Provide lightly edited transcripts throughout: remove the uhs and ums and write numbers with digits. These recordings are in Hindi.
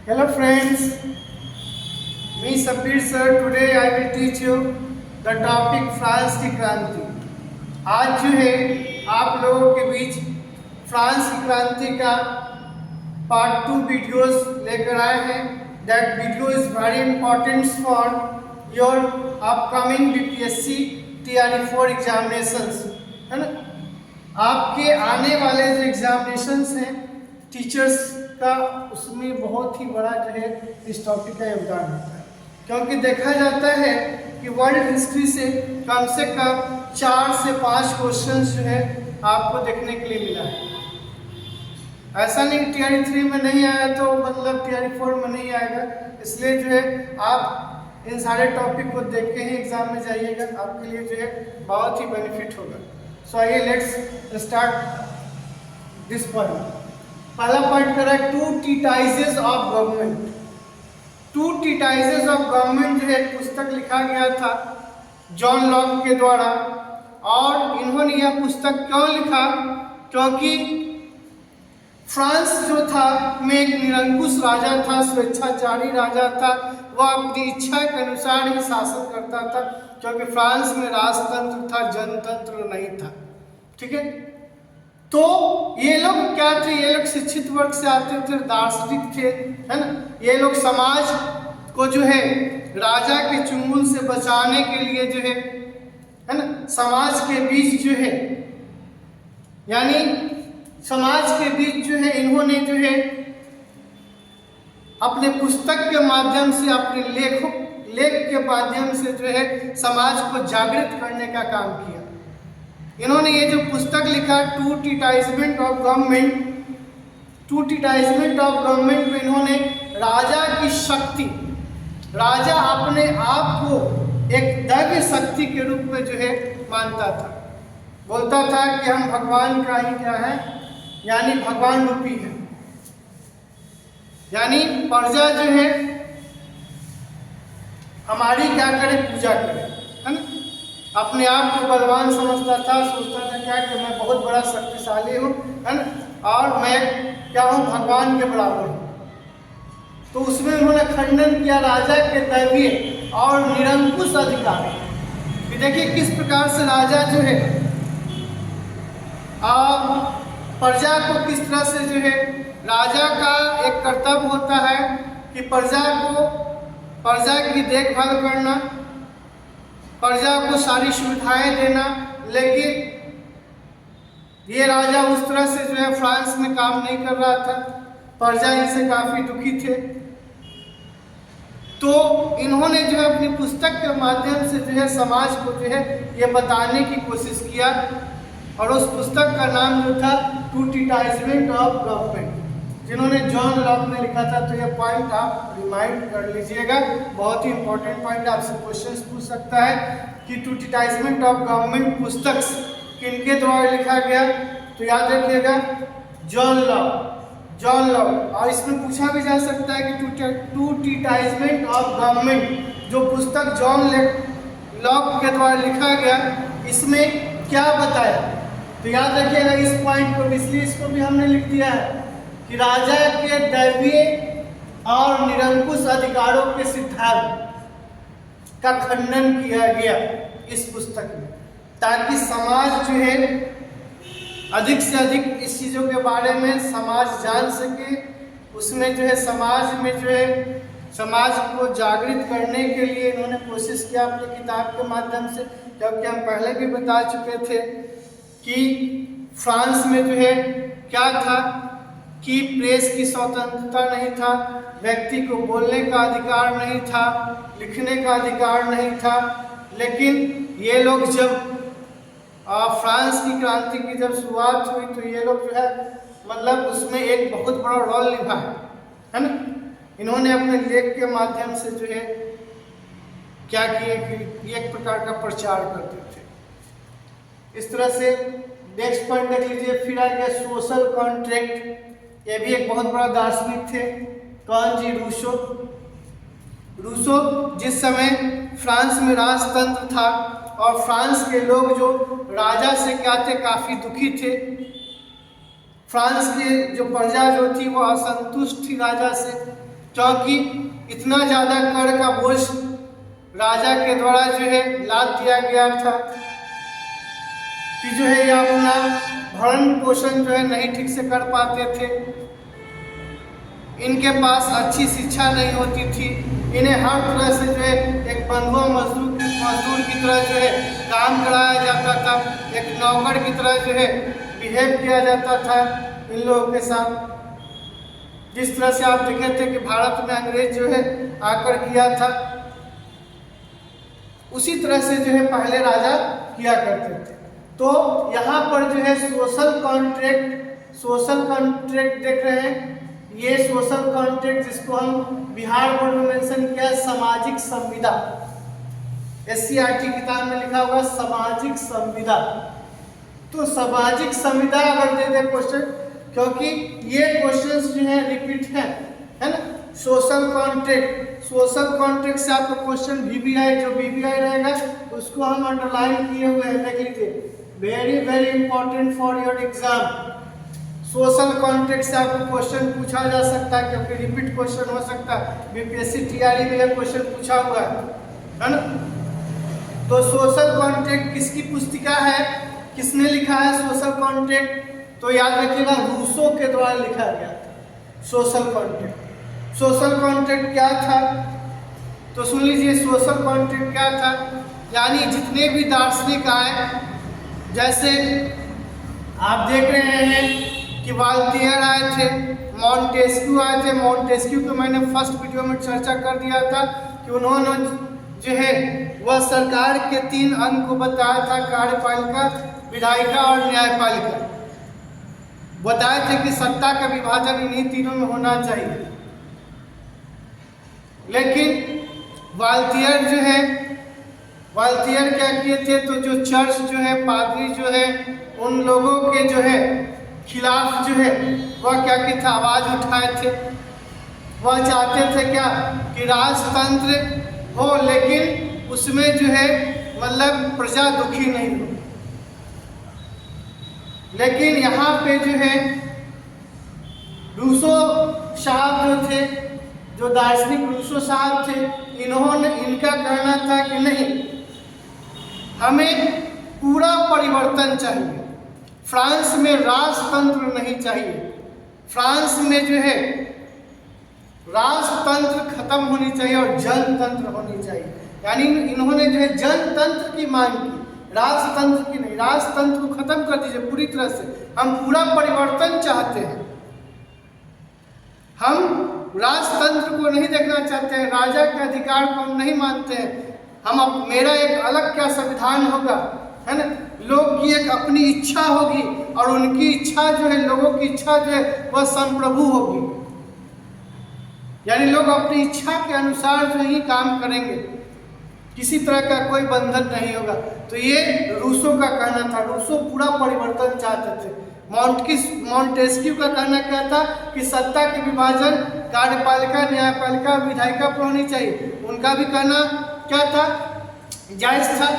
Hello friends, me Sabir sir. Today I will teach you the topic France की क्रांति। आज जो है आप लोगों के बीच फ्रांस की क्रांति का पार्ट 2 वीडियोस लेकर आए हैं। That video is very important for your upcoming BPSC TRE4 examinations, है ना। आपके आने वाले जो एग्जामिनेशंस हैं टीचर्स का, उसमें बहुत ही बड़ा जो है इस टॉपिक का योगदान होता है, क्योंकि देखा जाता है कि वर्ल्ड हिस्ट्री से कम 4 से 5 क्वेश्चंस जो है आपको देखने के लिए मिला है। ऐसा नहीं TRE3 में नहीं आया तो मतलब TRE4 में नहीं आएगा, इसलिए जो है आप इन सारे टॉपिक को देख के ही एग्जाम में जाइएगा, आपके लिए जो है बहुत ही बेनिफिट होगा। सो आइए लेट्स स्टार्ट दिस पॉइंट। पहला पॉइंट करा है 2 treatises of government. 2 treatises of government जो है एक पुस्तक लिखा गया था जॉन लॉक के द्वारा, और इन्होंने यह पुस्तक क्यों लिखा, क्योंकि फ्रांस जो था में एक निरंकुश राजा था, स्वेच्छाचारी राजा था, वह अपनी इच्छा के अनुसार ही शासन करता था, क्योंकि फ्रांस में राजतंत्र था, जनतंत्र नहीं था। ठीक है, तो ये लोग क्या थे, ये लोग शिक्षित वर्ग से आते थे, दार्शनिक थे, है ना। ये लोग समाज को जो है राजा के चुंगल से बचाने के लिए जो है ना, समाज के बीच जो है, यानी समाज के बीच जो है इन्होंने जो है अपने पुस्तक के माध्यम से, अपने लेख के माध्यम से जो है समाज को जागृत करने का काम किया। इन्होंने ये जो पुस्तक लिखा 2 treatises of government, 2 treatises of government में इन्होंने राजा की शक्ति, राजा अपने आप को एक दैवीय शक्ति के रूप में जो है मानता था, बोलता था कि हम भगवान का ही क्या है, यानी भगवान रूपी है, यानी प्रजा जो है हमारी क्या करे, पूजा करे, है ना। अपने आप को बलवान समझता था, सोचता था क्या कि मैं बहुत बड़ा शक्तिशाली हूँ, है ना, और मैं क्या हूँ, भगवान के बराबर हूँ। तो उसमें उन्होंने खंडन किया राजा के दैवीय और निरंकुश अधिकार कि देखिए किस प्रकार से राजा जो है प्रजा को किस तरह से जो है, राजा का एक कर्तव्य होता है कि प्रजा की देखभाल करना, प्रजा को सारी सुविधाएं देना, लेकिन ये राजा उस तरह से जो है फ्रांस में काम नहीं कर रहा था, प्रजा इनसे काफी दुखी थे। तो इन्होंने जो है अपनी पुस्तक के माध्यम से जो है समाज को जो है ये बताने की कोशिश किया, और उस पुस्तक का नाम जो था 2 treatises ऑफ गवर्नमेंट, जिन्होंने जॉन लॉक ने लिखा था। तो ये पॉइंट आप रिमाइंड कर लीजिएगा, बहुत ही इंपॉर्टेंट पॉइंट, आपसे क्वेश्चन पूछ सकता है कि 2 treatises ऑफ गवर्नमेंट पुस्तक किनके द्वारा लिखा गया, तो याद रखिएगा जॉन लॉक। और इसमें पूछा भी जा सकता है कि 2 treatises ऑफ गवर्नमेंट जो पुस्तक जॉन लॉक के द्वारा लिखा गया, इसमें क्या बताया, तो याद रखिएगा इस पॉइंट को, इसलिए इसको भी हमने लिख दिया है कि राजा के दैवीय और निरंकुश अधिकारों के सिद्धांत का खंडन किया गया इस पुस्तक में, ताकि समाज जो है अधिक से अधिक इस चीज़ों के बारे में समाज जान सके। उसमें जो है समाज में जो है समाज को जागृत करने के लिए इन्होंने कोशिश किया अपनी किताब के माध्यम से, क्योंकि हम पहले भी बता चुके थे कि फ्रांस में जो है क्या था कि प्रेस की स्वतंत्रता नहीं था, व्यक्ति को बोलने का अधिकार नहीं था, लिखने का अधिकार नहीं था। लेकिन ये लोग जब फ्रांस की क्रांति की जब शुरुआत हुई तो ये लोग जो है मतलब उसमें एक बहुत बड़ा रोल निभाया, है ना। इन्होंने अपने लेख के माध्यम से जो है क्या किए कि एक प्रकार का प्रचार करते थे। इस तरह से नेक्स्ट पॉइंट देख लीजिए, फिर आ गया सोशल कॉन्ट्रैक्ट। ये भी एक बहुत बड़ा दार्शनिक थे, कौन जी, रूसो। जिस समय फ्रांस में राजतंत्र था और फ्रांस के लोग जो राजा से क्या थे, काफी दुखी थे, फ्रांस की जो प्रजा जो थी वो असंतुष्ट थी राजा से, क्योंकि इतना ज़्यादा कर का बोझ राजा के द्वारा जो है लाद दिया गया था कि जो है ये अपना भरण पोषण जो है नहीं ठीक से कर पाते थे। इनके पास अच्छी शिक्षा नहीं होती थी। इन्हें हर तरह से जो है एक बंधुआ मजदूर की तरह जो है काम कराया जाता था, एक नौकर की तरह जो है बिहेव किया जाता था इन लोगों के साथ। जिस तरह से आप देखे थे कि भारत में अंग्रेज जो है आकर किया था, उसी तरह से जो है पहले राजा किया करते थे। तो यहाँ पर जो है सोशल कॉन्ट्रैक्ट देख रहे हैं। ये सोशल कॉन्ट्रैक्ट जिसको हम बिहार बोर्ड में मेंशन किया है सामाजिक संविदा, SCERT किताब में लिखा हुआ सामाजिक संविदा। तो सामाजिक संविदा अगर दे दे क्वेश्चन, क्योंकि ये क्वेश्चंस जो है रिपीट है ना। सोशल कॉन्ट्रैक्ट से आपका क्वेश्चन VBI जो VBI रहेगा उसको हम अंडरलाइन किए हुए हैं, देख लीजिए, very important for your exam. Social contract से आपको क्वेश्चन पूछा जा सकता है, क्योंकि रिपीट क्वेश्चन हो सकता है। BPSC TRE में यह क्वेश्चन पूछा हुआ है ना। तो सोशल कॉन्ट्रैक्ट किसकी पुस्तिका है, किसने लिखा है सोशल कॉन्ट्रैक्ट? तो याद रखिएगा रूसो के द्वारा लिखा गया था सोशल कॉन्ट्रैक्ट क्या था? तो सुन लीजिए सोशल कॉन्ट्रैक्ट क्या था। यानी जितने भी दार्शनिक आए, जैसे आप देख रहे हैं कि वाल्टियर आए थे, मॉन्टेस्क्यू आए थे। मॉन्टेस्क्यू को मैंने फर्स्ट वीडियो में चर्चा कर दिया था कि उन्होंने जो है वह सरकार के 3 अंग को बताया था, कार्यपालिका, विधायिका और न्यायपालिका। बताए थे कि सत्ता का विभाजन इन्हीं तीनों में होना चाहिए। लेकिन वाल्टियर क्या किए थे? तो जो चर्च जो है, पादरी जो है, उन लोगों के जो है खिलाफ जो है वह क्या किया था, आवाज उठाए थे। वह चाहते थे क्या कि राजतंत्र हो, लेकिन उसमें जो है मतलब प्रजा दुखी नहीं हो। लेकिन यहाँ पे जो है रूसो साहब जो थे, जो दार्शनिक रूसो साहब थे, इनका कहना था कि नहीं, हमें पूरा परिवर्तन चाहिए। फ्रांस में राजतंत्र नहीं चाहिए। फ्रांस में जो है राजतंत्र खत्म होनी चाहिए और जनतंत्र होनी चाहिए। यानी इन्होंने जो है जनतंत्र की मांग की, राजतंत्र की नहीं। राजतंत्र को खत्म कर दीजिए पूरी तरह से, हम पूरा परिवर्तन चाहते हैं। हम राजतंत्र को नहीं देखना चाहते हैं, राजा के अधिकार को हम नहीं मानते हैं। मेरा एक अलग क्या संविधान होगा, है ना। लोग की एक अपनी इच्छा होगी और उनकी इच्छा जो है, लोगों की इच्छा जो है वह संप्रभु होगी। यानी लोग अपनी इच्छा के अनुसार जो ही काम करेंगे, किसी तरह का कोई बंधन नहीं होगा। तो ये रूसो का कहना था। रूसो पूरा परिवर्तन चाहते थे। मॉन्टेस्क्यू का कहना क्या था कि सत्ता के विभाजन कार्यपालिका, न्यायपालिका, विधायिका पर होनी चाहिए। उनका भी कहना क्या था, जायज था।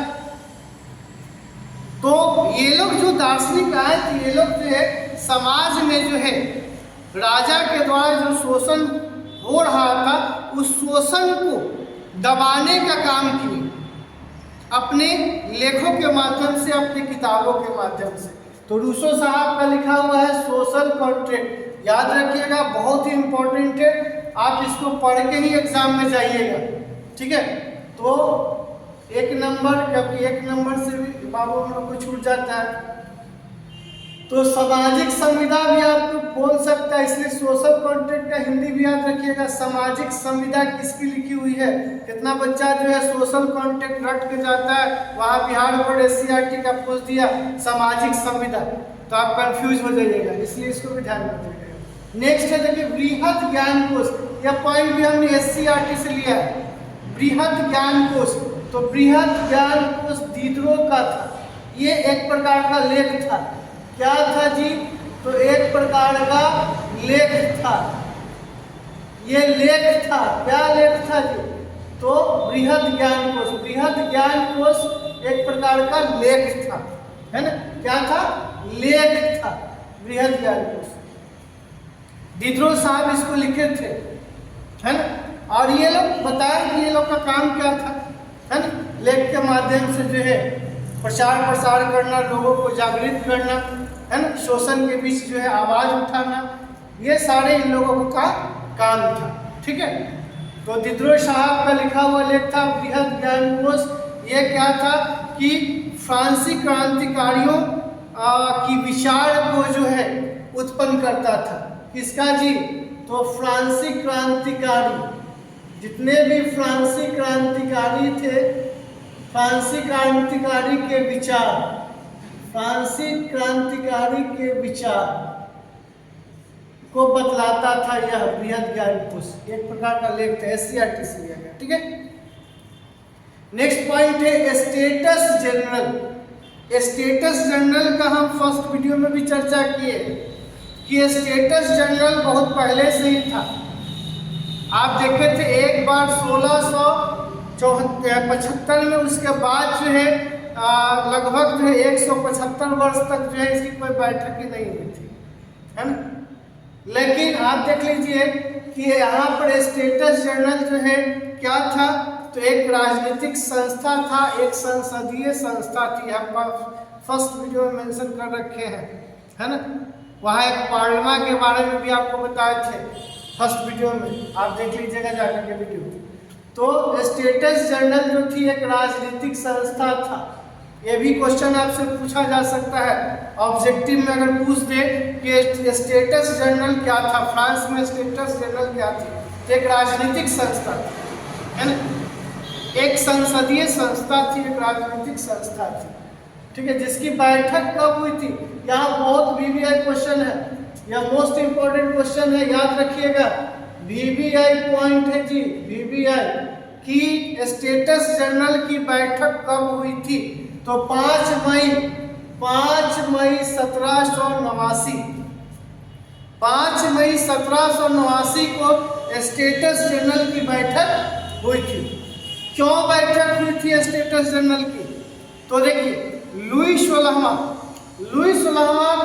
तो ये लोग जो दार्शनिक आए थे, ये लोग जो है समाज में जो है राजा के द्वारा जो शोषण हो रहा था, उस शोषण को दबाने का काम किए अपने लेखों के माध्यम से, अपनी किताबों के माध्यम से। तो रूसो साहब का लिखा हुआ है सोशल कॉन्ट्रैक्ट, याद रखिएगा, बहुत ही इंपॉर्टेंट है। आप इसको पढ़ के ही एग्जाम में जाइएगा, ठीक है। तो 1 नंबर, क्योंकि 1 नंबर से भी बाबू हम लोग को छूट जाता है। तो सामाजिक संविदा भी आपको बोल सकता है, इसलिए सोशल कॉन्ट्रैक्ट का हिंदी भी याद रखिएगा। सामाजिक संविदा किसकी लिखी हुई है? कितना बच्चा जो है सोशल कॉन्ट्रैक्ट रट के जाता है, वहाँ बिहार बोर्ड SCERT का पूछ दिया सामाजिक संविदा, तो आप कंफ्यूज हो जाइएगा, इसलिए इसको भी ध्यान रखिएगा। नेक्स्ट है देखिए बृहद ज्ञान कोश। यह पॉइंट भी हमने SCERT से लिया है, बृहद ज्ञान कोश। तो बृहद ज्ञान कोश दिदरो का था। ये एक प्रकार का लेख था। क्या था जी? तो एक प्रकार का लेख था। ये लेख था, क्या लेख था जी? तो बृहद ज्ञान कोश। बृहद ज्ञान कोश एक प्रकार का लेख था, है ना। क्या था? लेख था, बृहद ज्ञान कोश। दिदरो साहब इसको लिखे थे। है ना। और ये लोग बताएं कि ये लोग का काम क्या था, है ना, लेख के माध्यम से जो है प्रचार प्रसार करना, लोगों को जागृत करना, है ना, शोषण के बीच जो है आवाज उठाना, ये सारे इन लोगों का काम था। ठीक है, तो दिद्रोह साहब का लिखा हुआ लेख था बृहद ज्ञानकोश। ये क्या था कि फ्रांसीसी क्रांतिकारियों की विचार को जो है उत्पन्न करता था। किसका जी? तो फ्रांसीसी क्रांतिकारी, जितने भी फ्रांसीसी क्रांतिकारी थे, फ्रांसीसी क्रांतिकारी के विचार, फ्रांसीसी क्रांतिकारी के विचार को बतलाता था यह बृहद ज्ञानकोश। एक प्रकार का लेख था, SCERT से लिया गया। ठीक है, नेक्स्ट पॉइंट है स्टेटस जनरल। स्टेटस जनरल का हम फर्स्ट वीडियो में भी चर्चा किए कि स्टेटस जनरल बहुत पहले से ही था। आप देखे थे एक बार 1675 में, उसके बाद जो है लगभग जो है 175 वर्ष तक जो है इसकी कोई बैठक ही नहीं हुई थी, है ना। लेकिन आप देख लीजिए कि यहाँ पर स्टेटस जनरल जो है क्या था, तो एक राजनीतिक संस्था था, एक संसदीय संस्था थी। हम फर्स्ट वीडियो में मेंशन कर रखे हैं, है ना। वहाँ एक पार्लियामेंट के बारे में भी आपको बताए थे फर्स्ट वीडियो में, आप देख लीजिएगा जाकर के वीडियो। तो स्टेटस जनरल जो थी एक राजनीतिक संस्था था। ये भी क्वेश्चन आपसे पूछा जा सकता है ऑब्जेक्टिव में, अगर पूछ दे कि स्टेटस जनरल क्या था, फ्रांस में स्टेटस जनरल क्या थी, तो एक राजनीतिक संस्था थी, है ना, एक संसदीय संस्था थी, एक राजनीतिक संस्था थी। ठीक है, जिसकी बैठक कब हुई थी? यहाँ बहुत VVI क्वेश्चन है, यह मोस्ट इंपॉर्टेंट क्वेश्चन है, याद रखिएगा। VVI पॉइंट है जी, VVI कि स्टेटस जनरल की बैठक कब हुई थी? तो 5 मई 1789, 5 मई 1789 को स्टेटस जनरल की बैठक हुई थी। क्यों बैठक हुई थी स्टेटस जनरल की? तो देखिए, लुई 16वां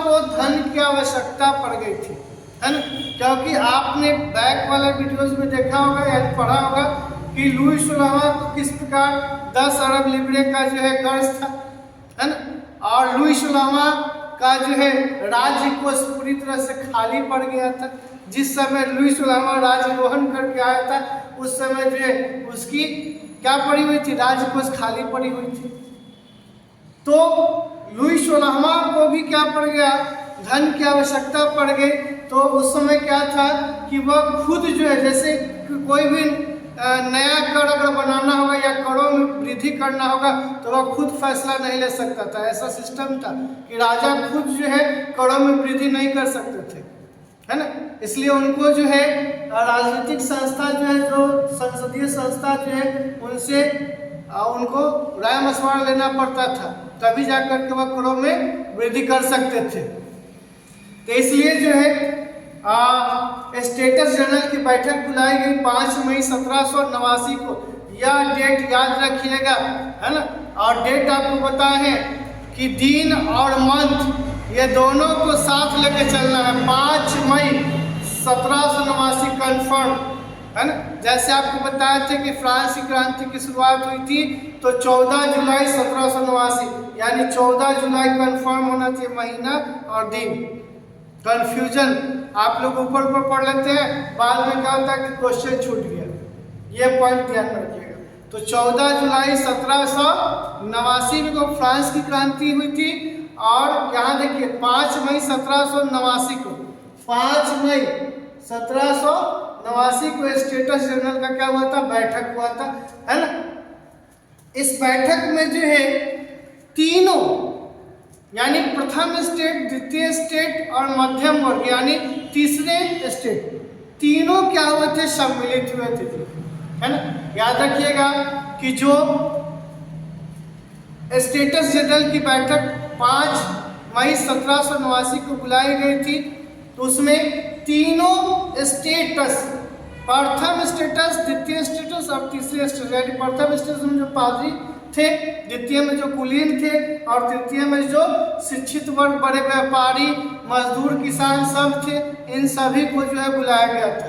को धन की आवश्यकता पड़ गई थी, है ना, क्योंकि आपने बैक वाले वीडियोस में देखा होगा या पढ़ा होगा कि लुई 16वां को किस प्रकार 10 अरब लिब्रे का जो है कर्ज था, है ना, और लुई 16वां का जो है राज्य कोष पूरी तरह से खाली पड़ गया था। जिस समय लुई 16वां राज्यरोहण करके आया था, उस समय जो है उसकी क्या पड़ी हुई थी? राजकोष खाली पड़ी हुई थी। तो लुई 16वां को भी क्या पड़ गया? धन की आवश्यकता पड़ गई। तो उस समय क्या था कि वह खुद जो है, जैसे कोई भी नया कर अगर बनाना होगा या करों में वृद्धि करना होगा, तो वह खुद फैसला नहीं ले सकता था। ऐसा सिस्टम था कि राजा खुद जो है करों में वृद्धि नहीं कर सकते थे, है ना। इसलिए उनको जो है राजनीतिक संस्था जो है, जो संसदीय संस्था जो है, उनसे उनको राय मशवरा लेना पड़ता था, तभी जाकर के वह करों में वृद्धि कर सकते थे। तो इसलिए जो है स्टेटस जनरल की बैठक बुलाई गई 5 मई 1789 को। यह डेट याद रखिएगा, है ना। और डेट आपको पता है कि दिन और मंथ ये दोनों को साथ लेके चलना है। 5 मई 1789 कंफर्म, है ना। जैसे आपको बताया थे कि फ्रांस की क्रांति की शुरुआत हुई थी, तो 14 जुलाई 1789, यानी 14 जुलाई कंफर्म होना चाहिए, महीना और दिन। कंफ्यूजन आप लोग ऊपर ऊपर पढ़ लेते हैं, बाद में क्या होता है कि क्वेश्चन छूट गया। ये पॉइंट ध्यान रखिएगा। तो 14 जुलाई 1789 में को फ्रांस की क्रांति हुई थी। और यहाँ देखिए 5 मई 1789 को, 5 मई 1789 को स्टेटस जनरल का क्या हुआ था? बैठक हुआ था, है ना। इस बैठक में जो है तीनों, यानी प्रथम स्टेट, द्वितीय स्टेट और मध्यम वर्ग, यानी तीसरे स्टेट, तीनों क्या हुए थे? सम्मिलित हुए थे, है ना। याद रखिएगा कि जो स्टेटस जनरल की बैठक 5 मई 1789 को बुलाई गई थी, तो उसमें तीनों स्टेटस, प्रथम स्टेटस, द्वितीय स्टेटस और तीसरे स्टेटस, यानी प्रथम स्टेटस में जो पादरी थे, द्वितीय में जो कुलीन थे, और तृतीय में जो शिक्षित वर्ग, बड़े व्यापारी, मजदूर, किसान सब थे, इन सभी को जो है बुलाया गया था,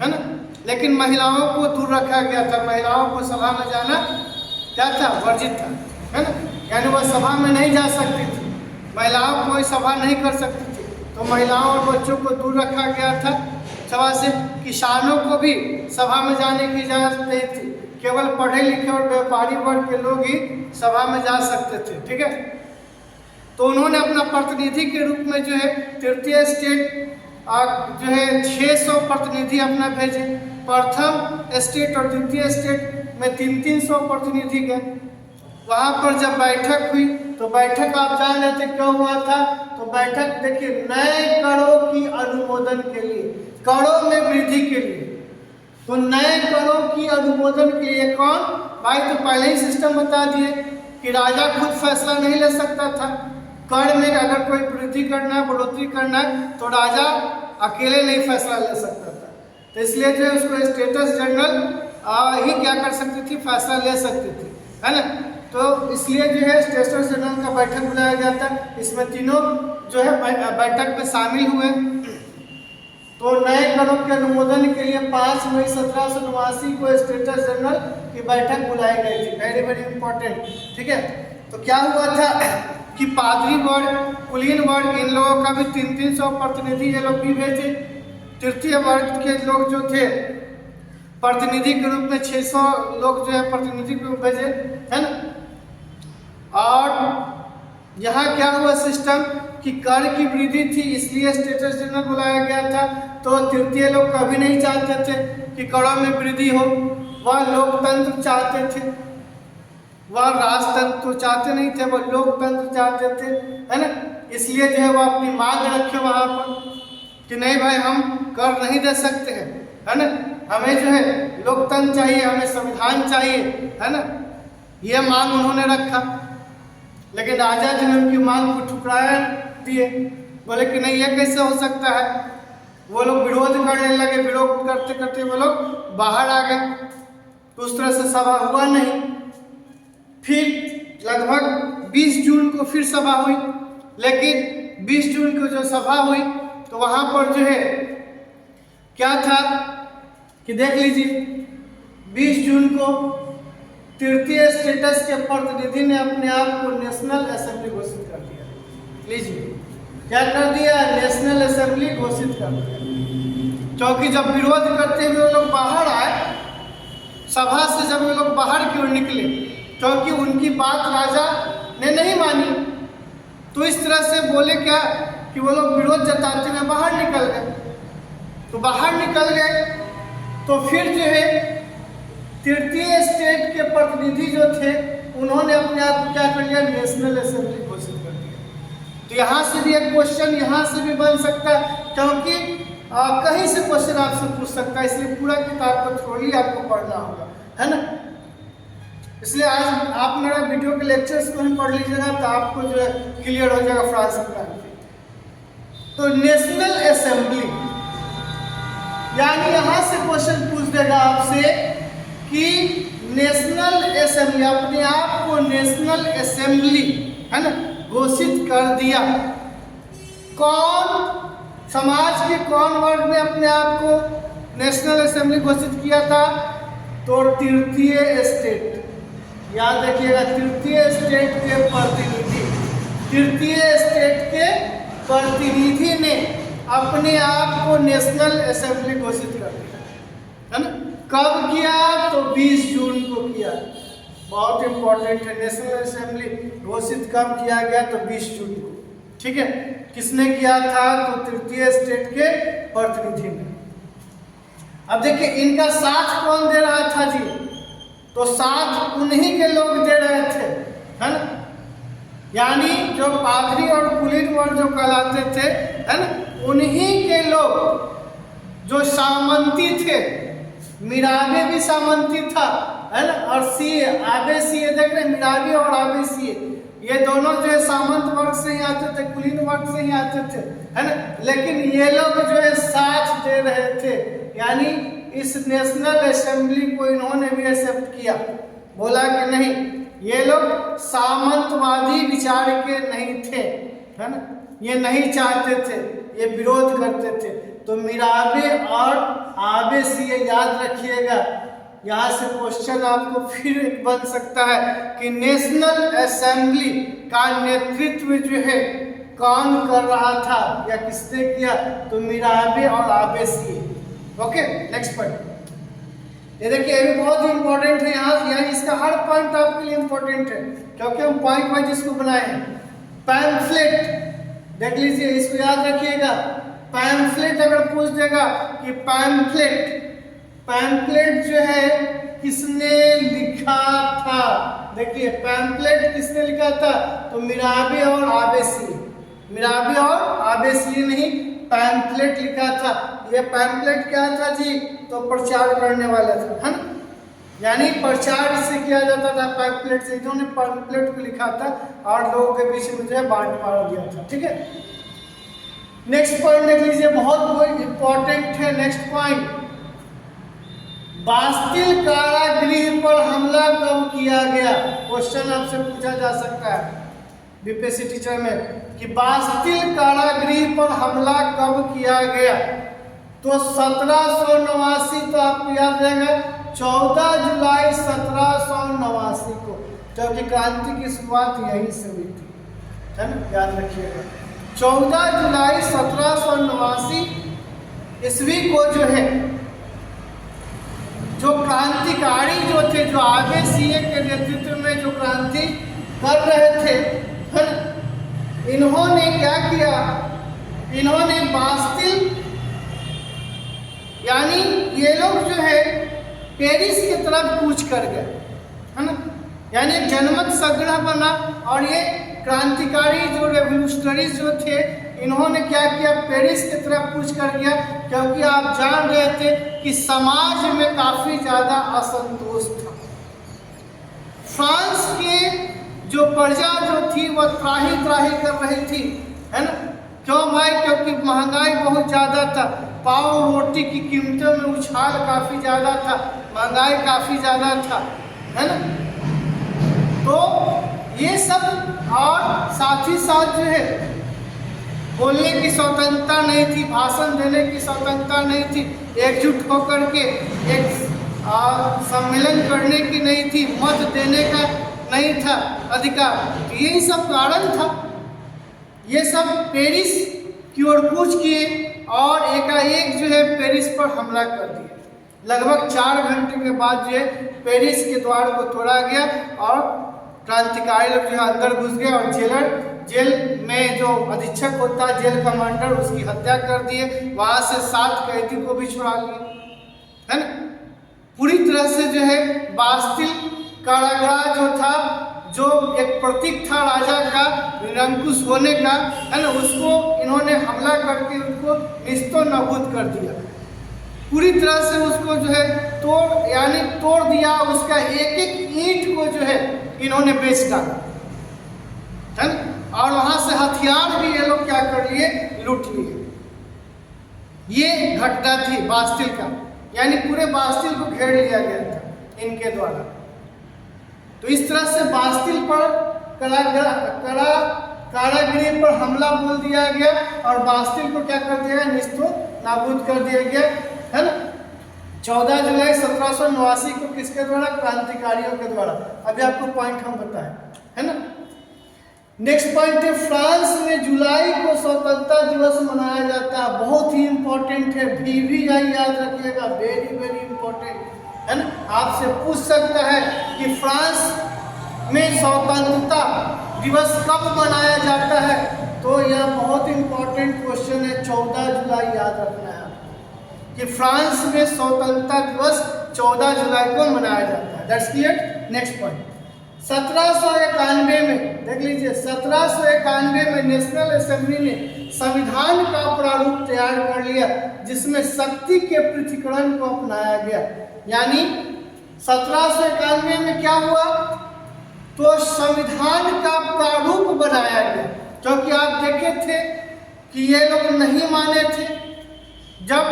है ना। लेकिन महिलाओं को दूर रखा गया था, महिलाओं को सभा में जाना क्या था, वर्जित था, है ना। यानी वह सभा में नहीं जा सकती थी, महिलाओं कोई सभा नहीं कर सकती थी, तो महिलाओं और बच्चों को दूर रखा गया था सभा से। किसानों को भी सभा में जाने की इजाजत नहीं थी, केवल पढ़े लिखे और व्यापारी वर्ग के लोग ही सभा में जा सकते थे, ठीक है। तो उन्होंने अपना प्रतिनिधि के रूप में जो है तृतीय स्टेट जो है 600 प्रतिनिधि अपना भेजे। प्रथम स्टेट और द्वितीय स्टेट में 300 प्रतिनिधि गए। वहाँ पर जब बैठक हुई तो बैठक आप जान रहे थे क्यों हुआ था, तो बैठक देखिए नए करों की अनुमोदन के लिए, करों में वृद्धि के लिए। तो नए करों की अनुमोदन के लिए कौन भाई, तो पहले ही सिस्टम बता दिए कि राजा खुद फैसला नहीं ले सकता था। कर में अगर कोई वृद्धि करना है, बढ़ोतरी करना है, तो राजा अकेले नहीं फैसला ले सकता था। तो इसलिए जो है उसको स्टेटस जनरल ही क्या कर सकती थी, फैसला ले सकती थी, है ना। तो इसलिए जो है स्टेटस जनरल का बैठक बुलाया गया था। इसमें तीनों जो है बैठक में शामिल हुए। तो नए करों के अनुमोदन के लिए 5 मई 1789 को स्टेटस जनरल की बैठक बुलाई गई थी। वेरी वेरी इंपॉर्टेंट, ठीक है। तो क्या हुआ था कि पादरी वर्ग, कुलीन वर्ग, इन लोगों का भी 300 प्रतिनिधि ये लोग भी भेजे। तृतीय वर्ग के लोग जो थे प्रतिनिधि के रूप में 600 लोग जो है प्रतिनिधि के रूप में भेजे, है ना। और यहाँ क्या हुआ सिस्टम कि कर की वृद्धि थी, इसलिए स्टेटस जनरल बुलाया गया था। तो तृतीय लोग कभी नहीं चाहते थे कि करों में वृद्धि हो, वह लोकतंत्र चाहते थे, वह राजतंत्र तो चाहते नहीं थे, वह लोकतंत्र चाहते थे, है ना। इसलिए जो है वह अपनी मांग रखे वहाँ पर कि नहीं भाई हम कर नहीं दे सकते हैं, है ना, हमें जो है लोकतंत्र चाहिए, हमें संविधान चाहिए, है ना। यह मांग उन्होंने रखा। लेकिन राजा जो है उनकी मांग को ठुकराया दिए, बोले कि नहीं ये कैसे हो सकता है। वो लोग विरोध करने लगे, विरोध करते करते वो लोग बाहर आ गए। तो उस तरह से सभा हुआ नहीं। फिर लगभग 20 जून को फिर सभा हुई, लेकिन 20 जून को जो सभा हुई तो वहाँ पर जो है क्या था कि देख लीजिए 20 जून को तृतीय स्टेटस के प्रतिनिधि ने अपने आप को नेशनल असेंबली घोषित कर दिया। लीजिए क्या कर दिया, नेशनल असेंबली घोषित कर दिया। क्योंकि जब विरोध करते हुए वो लोग बाहर आए, सभा से जब वो लोग बाहर की ओर निकले, क्योंकि उनकी बात राजा ने नहीं मानी, तो इस तरह से बोले क्या कि वो लोग विरोध जताते हुए बाहर निकल गए। तो बाहर निकल गए तो फिर जो है तृतीय स्टेट के प्रतिनिधि जो थे उन्होंने अपने आप को क्या कर लिया, नेशनल असेंबली घोषित कर दिया। तो यहाँ से भी एक क्वेश्चन यहाँ से भी बन सकता है, क्योंकि कहीं से क्वेश्चन आपसे पूछ सकता है, इसलिए पूरा किताब को थोड़ी आपको पढ़ना होगा, है ना। इसलिए आज आप मेरा वीडियो के लेक्चर्स को ही पढ़ लीजिएगा तो आपको जो है क्लियर हो जाएगा फ्रांस क्रांति। तो नेशनल असेंबली यानी यहाँ से क्वेश्चन पूछ देगा आपसे कि नेशनल असेंबली, अपने आप को नेशनल असेंबली, है ना, घोषित कर दिया। कौन समाज के कौन वर्ग ने अपने आप को नेशनल असेंबली घोषित किया था, तो तृतीय स्टेट। याद रखिएगा, तृतीय स्टेट के प्रतिनिधि, तृतीय स्टेट के प्रतिनिधि ने अपने आप को नेशनल असेंबली घोषित कर दिया, है ना। कब किया, तो 20 जून को किया। बहुत इंपॉर्टेंट है, नेशनल असेंबली घोषित कब किया गया, तो 20 जून को, ठीक है। किसने किया था, तो तृतीय स्टेट के प्रतिनिधि ने। अब देखिए इनका साथ कौन दे रहा था जी, तो साथ उन्हीं के लोग दे रहे थे, है ना। यानी जो पादरी और कुलीन वर्ग जो कहलाते थे, है ना, उन्हीं के लोग जो सामंती थे, मिराबे भी सामंती था, है ना, और सीए, आबे सीए, देख रहे मिराबे और आबे सीए, ये दोनों जो है सामंत वर्ग से ही आते थे, कुलीन वर्ग से ही आते थे, है ना। लेकिन ये लोग जो है साथ दे रहे थे, यानी इस नेशनल असेंबली को इन्होंने भी एक्सेप्ट किया। बोला कि नहीं, ये लोग सामंतवादी विचार के नहीं थे, है ना, ये नहीं चाहते थे, ये विरोध करते थे। तो मिराबे और आबे सी याद रखिएगा। यहाँ से क्वेश्चन आपको फिर बन सकता है कि नेशनल असेंबली का नेतृत्व जो है कौन कर रहा था या किसने किया, तो मिराबे और आबे सी। ओके, नेक्स्ट पॉइंट ये देखिए, ये भी बहुत इंपॉर्टेंट है। यहाँ इसका हर पॉइंट आपके लिए इंपॉर्टेंट है क्योंकि हम पॉइंट वाइज इसको बनाए हैं। पैम्फलेट देख लीजिए, इसको याद रखिएगा। पैम्फलेट अगर पूछ देगा कि पैम्फलेट जो है किसने लिखा था, देखिए पैम्फलेट किसने लिखा था, तो मिराबे और आबे सी। मिराबे और आबे सी नहीं, पैम्फलेट लिखा था। ये पैम्फलेट क्या था जी, तो प्रचार करने वाला था, है ना, यानी प्रचार इससे किया जाता था पैम्फलेट से। इन्होंने पैम्फलेट को लिखा था और लोगों के बीच में जो है बांट दिया था। ठीक है, नेक्स्ट पॉइंट देख लीजिए, बहुत इंपॉर्टेंट है। नेक्स्ट पॉइंट, बास्तिल कारागृह पर हमला कब किया गया, क्वेश्चन आपसे पूछा जा सकता है बीपीएससी टीचर में कि बास्तिल कारागृह पर हमला कब किया गया, तो 1789, तो आपको याद रहेगा 14 जुलाई 1789 को, क्योंकि क्रांति की शुरुआत यहीं से हुई थी, है ना, याद रखिएगा। 14 जुलाई 1789 ईस्वी को जो है, जो क्रांतिकारी जो थे, जो आगे सीए के नेतृत्व में जो क्रांति कर रहे थे, है ना, इन्होंने क्या किया, इन्होंने बास्तिल, यानी ये लोग जो है पेरिस की तरफ कूच कर गए, है ना, यानी जनमत संग्रह बना। और ये क्रांतिकारी जो रेवोल्यूशनरीज जो थे, इन्होंने क्या किया, पेरिस की तरफ कूच कर गया, क्योंकि आप जान रहे थे कि समाज में काफी ज्यादा असंतोष था। फ्रांस के जो प्रजा जो थी वह त्राही कर रही थी, है ना, क्यों भाई, क्योंकि महंगाई बहुत ज्यादा था, पाव रोटी की कीमतों में उछाल काफी ज्यादा था, महंगाई काफी ज्यादा था, है ना। तो ये सब, और साथ ही साथ जो है बोलने की स्वतंत्रता नहीं थी, भाषण देने की स्वतंत्रता नहीं थी, एकजुट होकर के एक सम्मेलन करने की नहीं थी, मत देने का नहीं था अधिकार। तो यही सब कारण था, ये सब पेरिस की ओर कूच किए और एकाएक जो है पेरिस पर हमला कर दिया। लगभग 4 घंटे के बाद जो है पेरिस के द्वार को तोड़ा गया और क्रांतिकारी लोग जो है अंदर घुस गए और जेल में जो अधीक्षक होता है, जेल कमांडर, उसकी हत्या कर दिए। वहां से 7 कैदी को भी छुड़ा लिए, है ना। पूरी तरह से जो है बास्तिल कारागार जो था, जो एक प्रतीक था राजा का निरंकुश होने का, है ना, उसको इन्होंने हमला करके उसको निस्तो नाबूद कर दिया। पूरी तरह से उसको जो है तोड़ दिया। उसका एक एक ईंट को जो है इन्होंने बेच डाला, है ना, और वहां से हथियार भी ये लोग क्या कर लिए, लूट लिए। ये घटना थी बास्तिल का, यानी पूरे बास्तिल को घेर लिया गया था इनके द्वारा। तो इस तरह से बास्तिल पर कारागृह पर हमला बोल दिया गया और बास्तिल को क्या कर दिया गया, निस्तो नाबूद कर दिया गया, है ना। 14 जुलाई 1789 को किसके द्वारा, क्रांतिकारियों के द्वारा। अभी आपको पॉइंट हम बताएं, है ना। नेक्स्ट पॉइंट है, फ्रांस में जुलाई को स्वतंत्रता दिवस मनाया जाता है। बहुत ही इंपॉर्टेंट है, VVI याद रखिएगा, वेरी वेरी इंपॉर्टेंट, है ना। आपसे पूछ सकता है कि फ्रांस में स्वतंत्रता दिवस कब मनाया जाता है, तो यह बहुत इंपॉर्टेंट क्वेश्चन है। 14 जुलाई याद रखना है कि फ्रांस में स्वतंत्रता दिवस 14 जुलाई को मनाया जाता है। That's clear. नेक्स्ट पॉइंट, 1791 में देख लीजिए, 1791 में नेशनल असेंबली ने संविधान का प्रारूप तैयार कर लिया, जिसमें शक्ति के पृथक्करण को अपनाया गया। यानी 1791 में क्या हुआ, तो संविधान का प्रारूप बनाया गया। क्योंकि आप देखे थे कि ये लोग नहीं माने थे। जब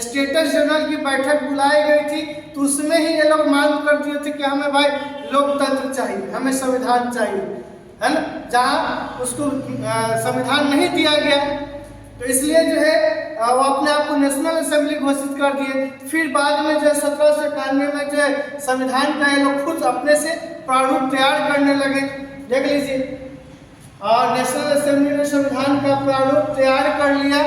स्टेटस जनरल की बैठक बुलाई गई थी तो उसमें ही ये लोग मांग कर दिए थे कि हमें भाई लोकतंत्र चाहिए, हमें संविधान चाहिए, है ना। जहाँ उसको संविधान नहीं दिया गया, तो इसलिए जो है वो अपने आप को नेशनल असेंबली घोषित कर दिए। फिर बाद में जो है 1791 में जो है संविधान का ये लोग खुद अपने से प्रारूप तैयार करने लगे। देख लीजिए, और नेशनल असेंबली ने संविधान का प्रारूप तैयार कर लिया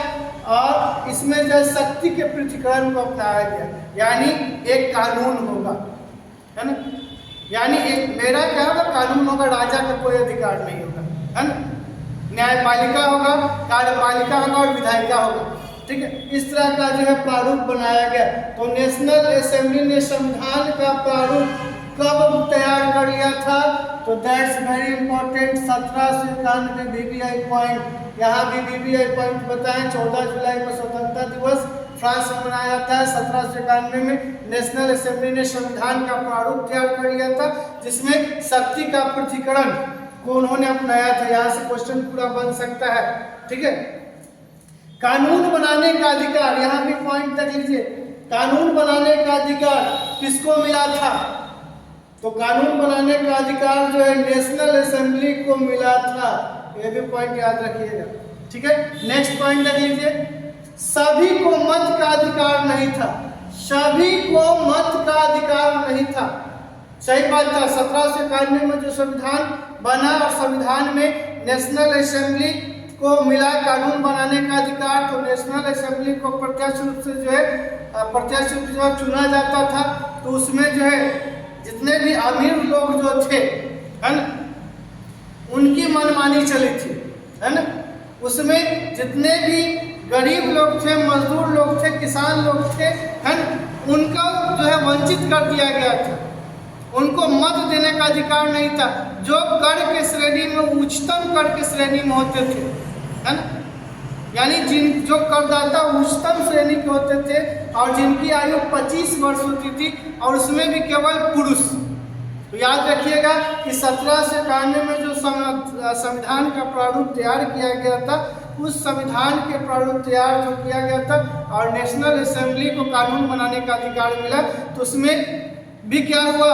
और इसमें जो है शक्ति के पृथक्करण को अपनाया गया, यानी एक कानून होगा, है ना, यानी एक मेरा क्या होगा, कानून होगा, राजा का कोई अधिकार नहीं होगा, है ना, न्यायपालिका होगा, कार्यपालिका होगा और विधायिका होगा। ठीक है, इस तरह का जो है प्रारूप बनाया गया। तो नेशनल असेंबली ने संविधान का प्रारूप कब तैयार कर लिया था, तो that's very important, 1791 BBI point. यहाँ भी BBI पॉइंट बताएं, 14 जुलाई को स्वतंत्रता दिवस फ्रांस में मनाया जाता है। 1791 में नेशनल असेंबली ने संविधान का प्रारूप तैयार कर लिया था, जिसमें शक्ति का पृथक्करण को उन्होंने अपनाया था। यहाँ से क्वेश्चन पूरा बन सकता है। ठीक है, कानून बनाने का अधिकार, यहाँ भी पॉइंट देख लीजिए, कानून बनाने का अधिकार किसको मिला था, तो कानून बनाने का अधिकार जो है नेशनल असेंबली को मिला था। ये भी पॉइंट याद रखिएगा। ठीक है, नेक्स्ट पॉइंट देख लीजिए, सभी को मत का अधिकार नहीं था, सभी को मत का अधिकार नहीं था। सही बात था, 1791 में जो संविधान बना और संविधान में नेशनल असेंबली को मिला कानून बनाने का अधिकार, तो नेशनल असेंबली को प्रत्यक्ष रूप से जो है प्रत्यक्ष रूप से चुना जाता था, तो उसमें जो है जितने भी अमीर लोग जो थे, है ना, उनकी मनमानी चली थी, है ना, उसमें जितने भी गरीब लोग थे, मजदूर लोग थे, किसान लोग थे, है ना, उनको जो है वंचित कर दिया गया था, उनको मत देने का अधिकार नहीं था। जो कर के श्रेणी में उच्चतम कर के श्रेणी में होते थे, है ना, यानी जो करदाता उच्चतम श्रेणी के होते थे और जिनकी आयु 25 वर्ष होती थी, और उसमें भी केवल पुरुष। तो याद रखिएगा कि 1791 में जो संविधान का प्रारूप तैयार किया गया था, उस संविधान के प्रारूप तैयार जो किया गया था और नेशनल असेंबली को कानून बनाने का अधिकार मिला, तो उसमें भी क्या हुआ,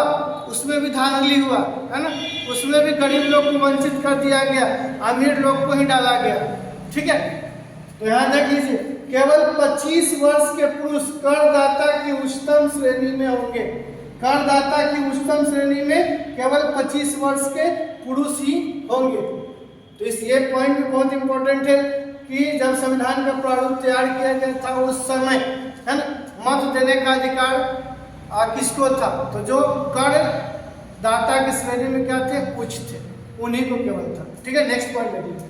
उसमें भी धांधली हुआ, है ना, उसमें भी गरीब लोग को वंचित कर दिया गया, अमीर लोग को ही डाला गया। ठीक है, तो यहाँ देख लीजिए, केवल 25 वर्ष के पुरुष करदाता की उच्चतम श्रेणी में होंगे, करदाता की उच्चतम श्रेणी में केवल 25 वर्ष के पुरुष ही होंगे। तो इस ये पॉइंट भी बहुत इंपॉर्टेंट है कि जब संविधान का प्रारूप तैयार किया गया था उस समय, है ना, मत देने का अधिकार किसको था, तो जो कर दाता की श्रेणी में क्या थे, उच्च थे, उन्हीं को केवल था। ठीक है, नेक्स्ट पॉइंट देखिए,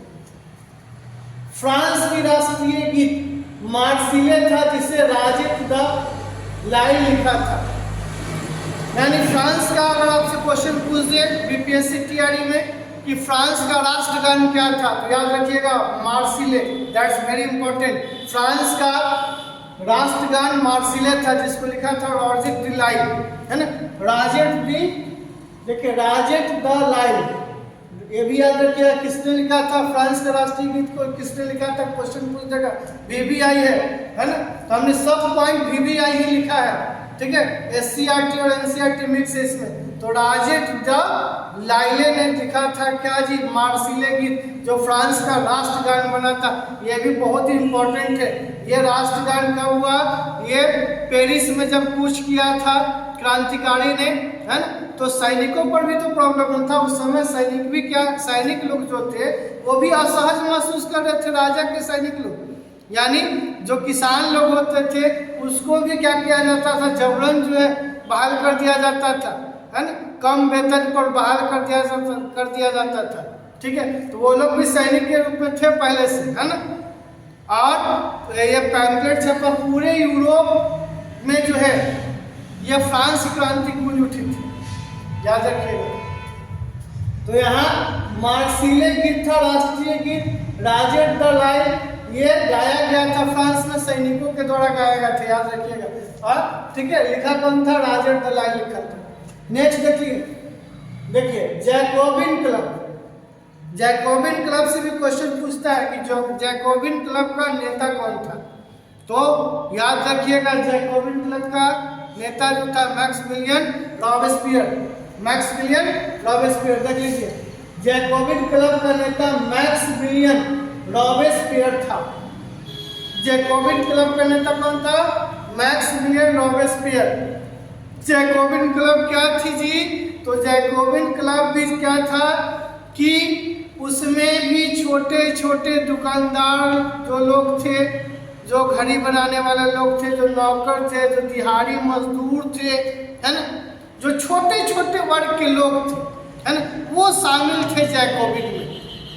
फ्रांस की राष्ट्रीय गीत मार्सिले था, जिसे राजेट द लाइन लिखा था। यानी फ्रांस का अगर आपसे क्वेश्चन पूछ दे बीपीएससी टीआरई में कि फ्रांस का राष्ट्रगान क्या था, तो याद रखिएगा Marseille, that's very important. France का राष्ट्रगान मार्सिले था, जिसको लिखा था राजेट द लाइन, है ना, राजेट दी, देखिए राजेट द लाइन, ये भी याद रखिएगा। किसने लिखा था फ्रांस का राष्ट्रीय गीत को, किसने लिखा था, क्वेश्चन पूछ देगा, बीबीआई है ना, तो हमने सब पॉइंट बीबीआई ही लिखा है। ठीक है, एससीईआरटी और एनसीईआरटी मिक्स है इसमें। तो राजेट द लाइले ने लिखा था क्या जी, मार्सिले गीत, जो फ्रांस का राष्ट्रगान बना था। ये भी बहुत ही इंपॉर्टेंट है। ये राष्ट्रगान कब हुआ, ये पेरिस में जब कूच किया था क्रांतिकारी ने, है ना, तो सैनिकों पर भी तो प्रॉब्लम था उस समय। सैनिक भी क्या, सैनिक लोग जो थे वो भी असहज महसूस कर रहे थे, राजा के सैनिक लोग, यानी जो किसान लोग होते थे उसको भी क्या किया जाता था, जबरन जो है बहाल कर दिया जाता था, है ना, कम वेतन पर बहाल कर दिया जाता था। ठीक है, तो वो लोग भी सैनिक के रूप में थे पहले से, है ना। और ये पैम्फलेट छपा पूरे यूरोप में जो है ये फ्रांस क्रांति गूंज उठी थी, याद रखिएगा। तो यहाँ मार्सिले गीत था राष्ट्रीय गीत, राजेट द लाइन, ये गाया गया था फ्रांस में, सैनिकों के द्वारा गाया गया था, याद रखिएगा। और ठीक है, लिखा कौन था, राजेट द लाइन लिखा था। नेक्स्ट देखिए जैकोबिन क्लब, जैकोबिन क्लब से भी क्वेश्चन पूछता है कि जो जैकोबिन क्लब का नेता कौन था, तो याद रखिएगा जैकोबिन क्लब का नेता जो था मैक्सिमिलियन रॉबेस्पियर, मैक्सिमिलियन रॉबेस्पियर। देख लीजिए, जैकोबिन क्लब का नेता मैक्सिमिलियन रॉबेस्पियर था। जैकोबिन क्लब का नेता कौन था? Maximilian Robespierre. जैकोबिन क्लब क्या थी जी? तो जैकोबिन क्लब भी क्या था कि उसमें भी छोटे छोटे दुकानदार जो लोग थे, जो घड़ी बनाने वाले लोग थे, जो नौकर थे, जो दिहाड़ी मजदूर थे, है ना, जो छोटे छोटे वर्ग के लोग थे, है ना, वो शामिल थे जैकोबिन में,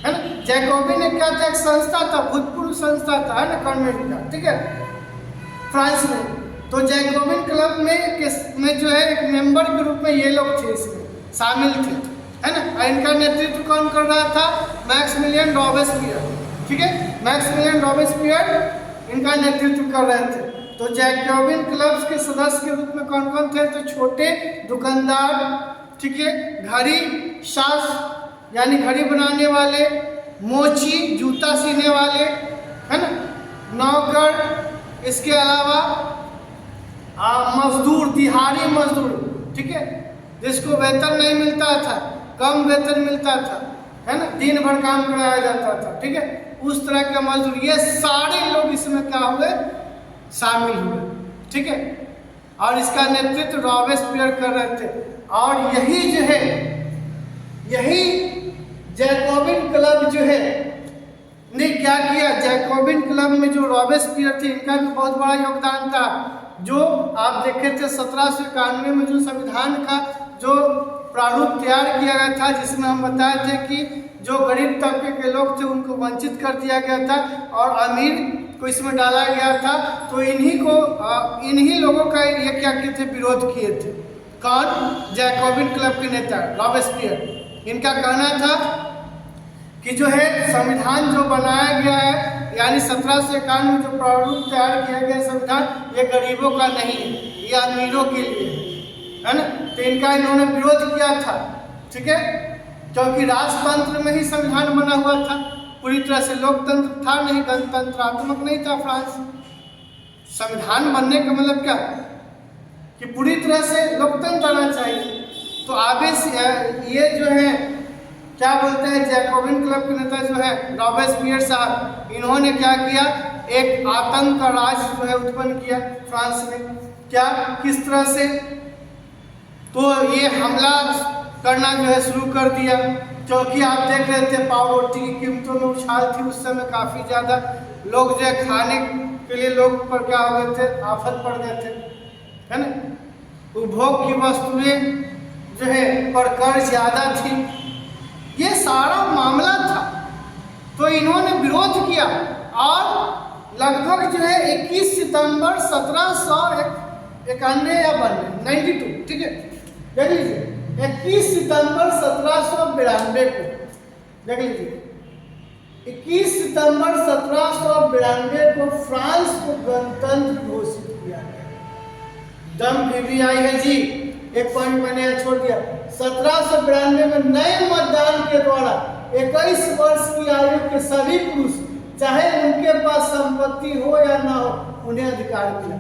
है ना। जैकोबिन एक क्या था? एक संस्था था, भूतपूर्व संस्था था, है ना, कॉन्वेंट का, ठीक है, फ्रांस में। तो जैकोबिन क्लब में जो है एक मेंबर के रूप में ये लोग थे, इसमें शामिल थे, है ना। इनका नेतृत्व कौन कर रहा था? मैक्सिमिलियन रॉबेस्पियर, ठीक है, मैक्सिमिलियन रॉबेस्पियर इनका नेतृत्व कर रहे थे। तो जैकोबिन क्लब्स के सदस्य के रूप में कौन कौन थे? तो छोटे दुकानदार, ठीक है, घड़ी साज यानी घड़ी बनाने वाले, मोची जूता सीने वाले, है ना, नौकर, इसके अलावा मजदूर, दिहाड़ी मजदूर, ठीक है, जिसको वेतन नहीं मिलता था, कम वेतन मिलता था, है ना, दिन भर काम कराया जाता था, ठीक है, उस तरह के मजदूर, ये सारे लोग इसमें क्या हुए? शामिल हुए, ठीक है। और इसका नेतृत्व रॉबेस्पियर कर रहे थे। और यही जो है, यही जैकोबिन क्लब जो है ने क्या किया? जैकोबिन क्लब में जो रॉबेस्पियर थे, इनका भी बहुत बड़ा योगदान था। जो आप देखे थे 1791 में जो संविधान का जो प्रारूप तैयार किया गया था, जिसमें हम बताए थे कि जो गरीब तबके के लोग थे उनको वंचित कर दिया गया था और अमीर को इसमें डाला गया था। तो इन्हीं लोगों का ये क्या किए थे? विरोध किए थे। कौन? जैकोबिन क्लब के नेता रॉबेस्पियर। इनका कहना था कि जो है संविधान जो बनाया गया है, यानी 1751 में जो प्रारूप तैयार किया गया संविधान, ये गरीबों का नहीं है, ये अमीरों के लिए है ना। तो इनका इन्होंने विरोध किया था, ठीक है, क्योंकि राजतंत्र में ही संविधान बना हुआ था, पूरी तरह से लोकतंत्र था नहीं, गणतंत्रात्मक नहीं था फ्रांस। संविधान बनने का मतलब क्या? कि पूरी तरह से लोकतंत्र आना चाहिए। तो आगे से ये जो है क्या बोलते हैं, जैकोबिन क्लब के नेता जो है रॉबेस्पियर साहब, इन्होंने क्या किया? एक आतंक का राज जो है उत्पन्न किया फ्रांस में। क्या, किस तरह से? तो ये हमला करना जो है शुरू कर दिया, क्योंकि आप देख रहे थे पाव रोटी की कीमतों में उछाल थी उस समय काफ़ी ज़्यादा। लोग जो है खाने के लिए लोग पर क्या हो गए थे? आफत पड़ गए थे, है ना। उपभोग की वस्तुएं जो है पर कर ज़्यादा थी, ये सारा मामला था। तो इन्होंने विरोध किया और लगभग जो है 21 सितंबर 1791 या 92, ठीक है, देख लीजिए, 21 सितंबर 1792 को, देख लीजिए, 21 सितंबर 1792 को फ्रांस को गणतंत्र घोषित किया गया। दम भी आई है जी, एक पॉइंट मैंने यहाँ छोड़ दिया। 1792 में नए मतदान के द्वारा 21 वर्ष की आयु के सभी पुरुष, चाहे उनके पास संपत्ति हो या ना हो, उन्हें अधिकार मिला।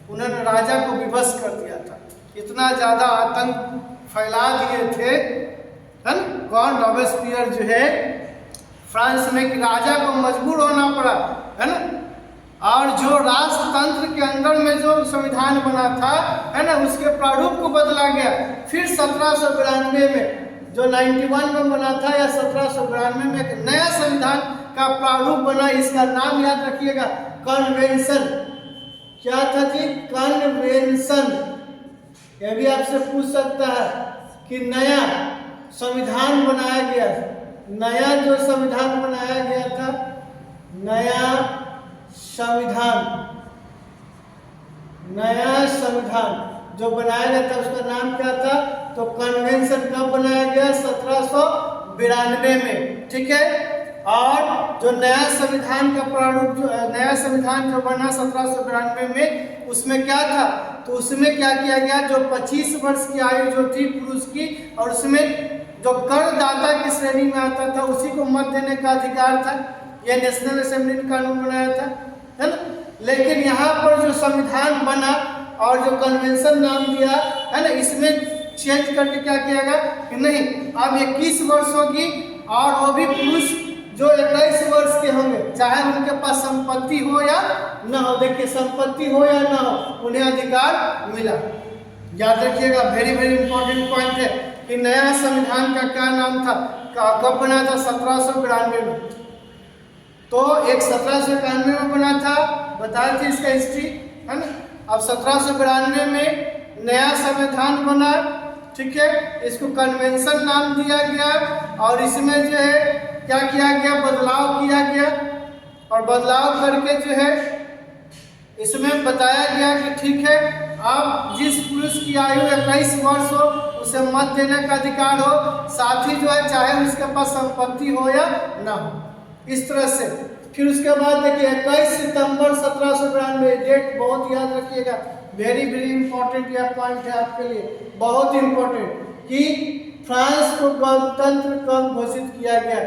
उन्होंने राजा को विवश कर दिया था, इतना ज्यादा आतंक फैला दिए थे, है ना, कौन? रॉबेस्पियर जो है फ्रांस में, कि राजा को मजबूर होना पड़ा, है ना। और जो राजतंत्र के अंदर में जो संविधान बना था, है ना, उसके प्रारूप को बदला गया। फिर 1792 में जो 91 में बना था या 1792 में एक नया संविधान का प्रारूप बना। इसका नाम याद रखिएगा, कन्वेंशन। क्या था जी? कन्वेंशन। यह भी आपसे पूछ सकता है कि नया संविधान बनाया गया, नया जो संविधान बनाया गया था, नया संविधान जो बनाया गया था उसका नाम क्या था? तो कन्वेंशन कब बनाया गया? 1792 में, ठीक है। और जो नया संविधान का प्रारूप, जो नया संविधान जो बना 1792 में, उसमें क्या था? तो उसमें क्या किया गया? जो 25 वर्ष की आयु जो थी पुरुष की, और उसमें जो करदाता की श्रेणी में आता था उसी को मत देने का अधिकार था। यह नेशनल असेंबली ने कानून बनाया था, है ना। लेकिन यहाँ पर जो संविधान बना और जो कन्वेंशन नाम दिया, है ना, इसमें चेंज करके क्या किया गया कि नहीं, अब 21 वर्ष होगी और वो भी पुरुष जो 21 वर्ष के होंगे, चाहे उनके पास संपत्ति हो या ना हो, देखिए संपत्ति हो या ना हो उन्हें अधिकार मिला। याद रखिएगा, वेरी वेरी इंपॉर्टेंट पॉइंट है कि नया संविधान का क्या नाम था, कब बना था, 1792 में। तो एक 1791 में बना था, बताए थे इसका हिस्ट्री, है ना। अब 1792 में नया संविधान बना, ठीक है, इसको कन्वेंशन नाम दिया गया और इसमें जो है क्या किया गया, बदलाव किया गया और बदलाव करके जो है इसमें बताया गया कि ठीक है, अब जिस पुरुष की आयु 21 वर्ष हो उसे मत देने का अधिकार हो, साथ ही जो है चाहे उसके पास संपत्ति हो या ना हो, इस तरह से। फिर उसके बाद देखिए 21 सितंबर 1792, डेट बहुत याद रखिएगा, वेरी वेरी इंपॉर्टेंट यह पॉइंट है आपके लिए, बहुत इंपॉर्टेंट, कि फ्रांस को गणतंत्र कब घोषित किया गया।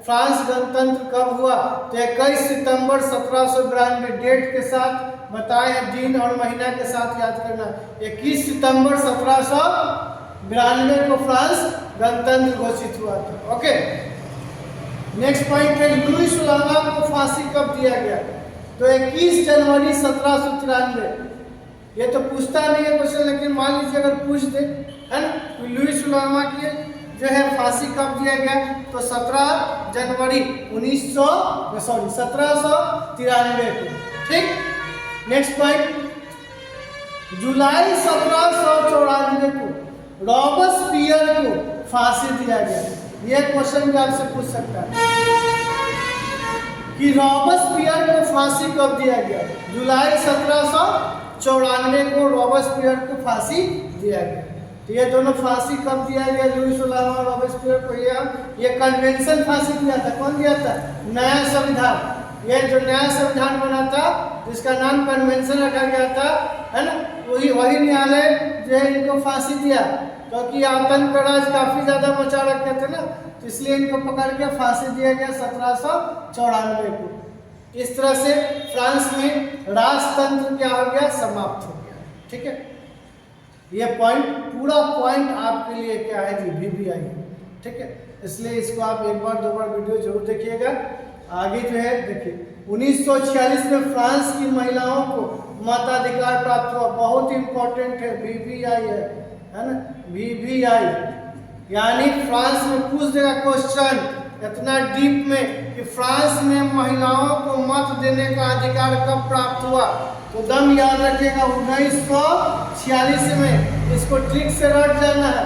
फ्रांस गणतंत्र कब हुआ, तो 21 सितंबर 1792 डेट के साथ बताए हैं, दिन और महीना के साथ याद करना। 21 सितंबर 1792 को फ्रांस गणतंत्र घोषित हुआ था। ओके, नेक्स्ट पॉइंट है लुईस लामा को फांसी कब दिया गया, तो 21 जनवरी 1793। ये तो पूछता नहीं है क्वेश्चन, लेकिन मान लीजिए अगर पूछ दे, है ना, तो लुईस लामा की जो है फांसी कब दिया गया, तो 17 जनवरी 1793 को। ठीक, नेक्स्ट पॉइंट, जुलाई 1794 को रॉबस्पियर को फांसी दिया गया। यह क्वेश्चन भी आपसे पूछ सकता है कि रॉबस्पियर को फांसी कब दिया गया। जुलाई 1794 को रॉबस्पियर को फांसी दिया गया। तो ये दोनों फांसी कब दिया गया, लुईस लामा और रॉबस्पियर को। ये कन्वेंशन फांसी दिया था, कौन दिया था, नया संविधान। ये जो नया संविधान बना था जिसका नाम कन्वेंशन रखा गया था, है ना, वही न्यायालय जो है इनको फांसी दिया, क्योंकि आतंक का राज काफी ज्यादा मचा रखे थे ना, तो इसलिए इनको पकड़ के फांसी दिया गया 1794 को। इस तरह से फ्रांस में राजतंत्र क्या हो गया, समाप्त हो गया। ठीक है, ये पॉइंट, पूरा पॉइंट आपके लिए क्या है जी, VVI है। ठीक है, इसलिए इसको आप एक बार दो बार वीडियो जरूर देखिएगा। आगे जो है देखिए 1946 में फ्रांस की महिलाओं को मताधिकार प्राप्त हुआ, बहुत इंपॉर्टेंट है, VVI है ना, VVI, यानी फ्रांस में पूछ देगा क्वेश्चन इतना डीप में कि फ्रांस में महिलाओं को मत देने का अधिकार कब प्राप्त हुआ, तो दम याद रखिएगा 1946 में, इसको ट्रिक से रट जाना है।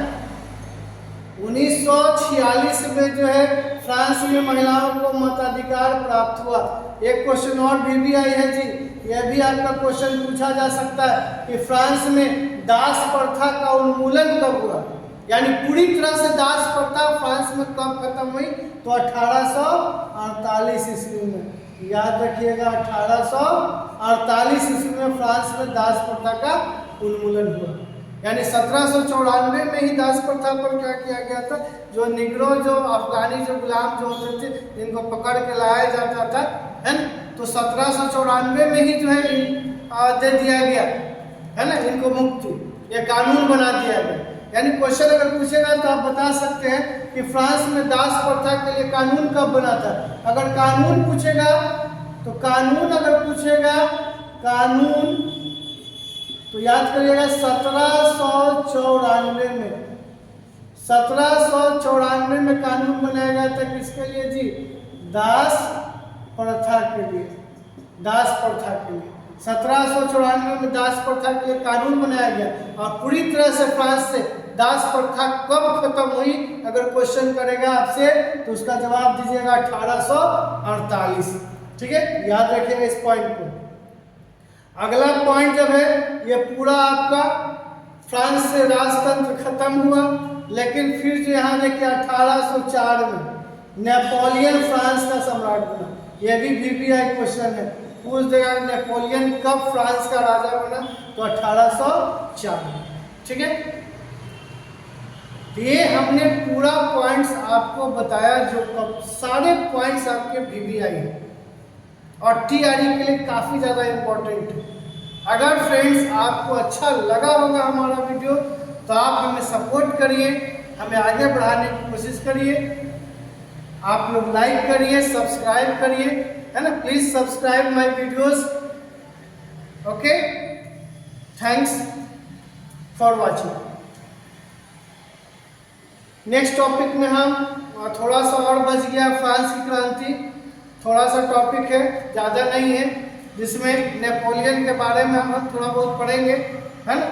1946 में जो है फ्रांस में महिलाओं को मताधिकार प्राप्त हुआ। एक क्वेश्चन और VVI है जी, यह भी आपका क्वेश्चन पूछा जा सकता है कि फ्रांस में दास प्रथा का उन्मूलन कब हुआ, यानी पूरी तरह से दास प्रथा फ्रांस में कब खत्म हुई, तो 1848 ईस्वी में। याद रखिएगा 1848 ईस्वी में फ्रांस में दास प्रथा का उन्मूलन हुआ, यानी 1794 में ही दास प्रथा पर क्या किया गया था, जो निग्रो, जो अफगानी, जो गुलाम जो होते थे, इनको पकड़ के लाया जाता था, है ना, तो 1794 में ही जो है दे दिया गया, है ना, इनको मुक्ति, ये कानून बना दिया गया। यानी क्वेश्चन अगर पूछेगा तो आप बता सकते हैं कि फ्रांस में दास प्रथा के लिए कानून कब बना था। अगर कानून पूछेगा तो कानून अगर पूछेगा कानून तो याद करिएगा 1794 में, 1794 में कानून बनाया गया था, किसके लिए जी, दास प्रथा के लिए, दास प्रथा के लिए 1794 में दास प्रथा के लिए कानून बनाया गया। और पूरी तरह से फ्रांस से दास प्रथा कब खत्म हुई, अगर क्वेश्चन करेगा आपसे तो उसका जवाब दीजिएगा 1848। ठीक है, याद रखिएगा इस पॉइंट को। अगला पॉइंट जब है, ये पूरा आपका फ्रांस से राजतंत्र खत्म हुआ, लेकिन फिर जो यहाँ देखिए 1804 में नेपोलियन फ्रांस का सम्राट बना। यह भी VVI क्वेश्चन है, पूछ देगा नेपोलियन कब फ्रांस का राजा बना, तो 1804। ठीक है, ये हमने पूरा पॉइंट्स आपको बताया, जो सारे पॉइंट्स आपके VVI हैं और TRE के लिए काफ़ी ज़्यादा इम्पोर्टेंट है। अगर फ्रेंड्स आपको अच्छा लगा होगा हमारा वीडियो, तो आप हमें सपोर्ट करिए, हमें आगे बढ़ाने की कोशिश करिए। आप लोग लाइक करिए, सब्सक्राइब करिए, है ना, please subscribe my videos. Okay, thanks for watching. Next topic में हम थोड़ा सा और बच गया फ्रांस की क्रांति, थोड़ा सा टॉपिक है, ज़्यादा नहीं है, जिसमें नेपोलियन के बारे में हम थोड़ा बहुत पढ़ेंगे, है ना।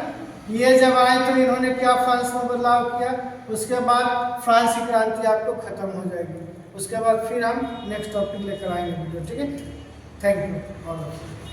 ये जब आए तो इन्होंने क्या फ्रांस में बदलाव किया, उसके बाद फ्रांस की क्रांति आपको खत्म हो जाएगी। उसके बाद फिर हम नेक्स्ट टॉपिक लेकर आएंगे वीडियो, ठीक है। Thank you.